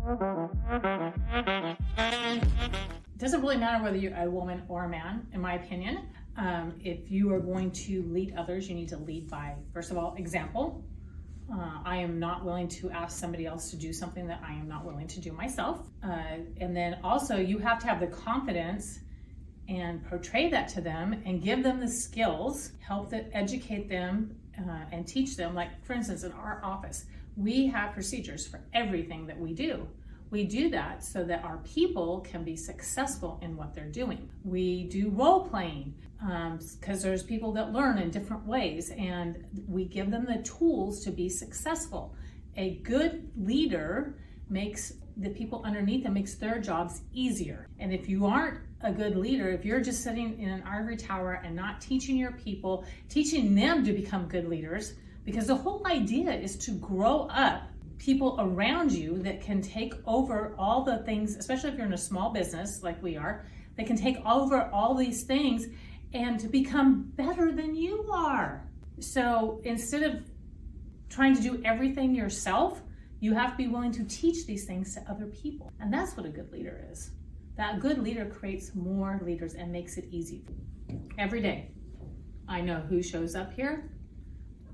It doesn't really matter whether you're a woman or a man, in my opinion. If you are going to lead others, you need to lead by, first of all, example. I am not willing to ask somebody else to do something that I am not willing to do myself. And then also you have to have the confidence and portray that to them and give them the skills, help them, educate them, and teach them. Like, for instance, in our office, we have procedures for everything that we do. We do that so that our people can be successful in what they're doing. We do role playing because there's people that learn in different ways, and we give them the tools to be successful. A good leader makes the people underneath them, makes their jobs easier. And if you aren't a good leader, if you're just sitting in an ivory tower and not teaching your people, teaching them to become good leaders, because the whole idea is to grow up people around you that can take over all the things, especially if you're in a small business like we are, that can take over all these things and to become better than you are. So instead of trying to do everything yourself, you have to be willing to teach these things to other people. And that's what a good leader is. That good leader creates more leaders and makes it easy. Every day, I know who shows up here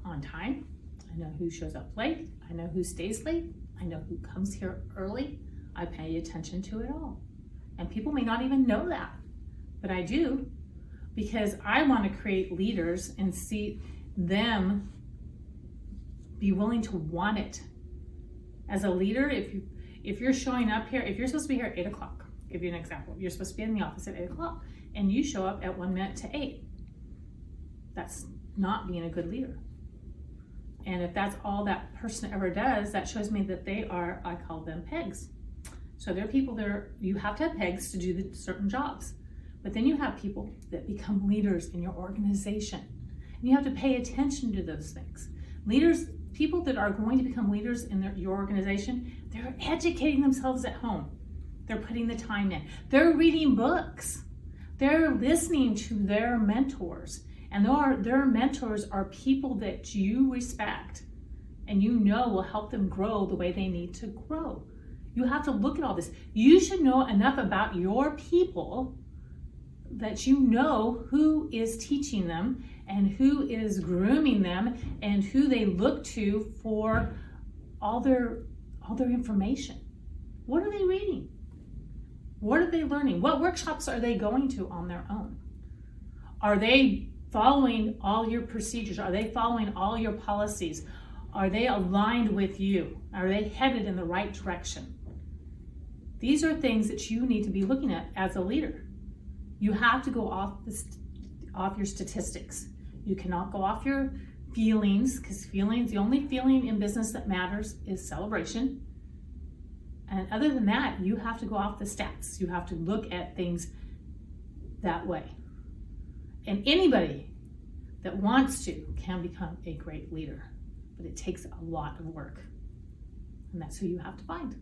on time. I know who shows up late. I know who stays late. I know who comes here early. I pay attention to it all. And people may not even know that, but I do, because I want to create leaders and see them be willing to want it. As a leader, if you're showing up here, if you're supposed to be here at 8 o'clock, I'll give you an example. You're supposed to be in the office at 8 o'clock and you show up at 1 minute to 8. That's not being a good leader. And if that's all that person ever does, that shows me that they are, I call them pegs. So there are people there, you have to have pegs to do the certain jobs. But then you have people that become leaders in your organization. And you have to pay attention to those things. Leaders, people that are going to become leaders in your organization, they're educating themselves at home. They're putting the time in. They're reading books. They're listening to their mentors. And their mentors are people that you respect and you know will help them grow the way they need to grow. You have to look at all this. You should know enough about your people that you know who is teaching them and who is grooming them and who they look to for all their information. What are they reading? What are they learning? What workshops are they going to on their own? Are they following all your procedures? Are they following all your policies? Are they aligned with you? Are they headed in the right direction? These are things that you need to be looking at as a leader. You have to go off your statistics. You cannot go off your feelings, because the only feeling in business that matters is celebration. And other than that, you have to go off the stats. You have to look at things that way. And anybody that wants to can become a great leader, but it takes a lot of work. And that's who you have to find.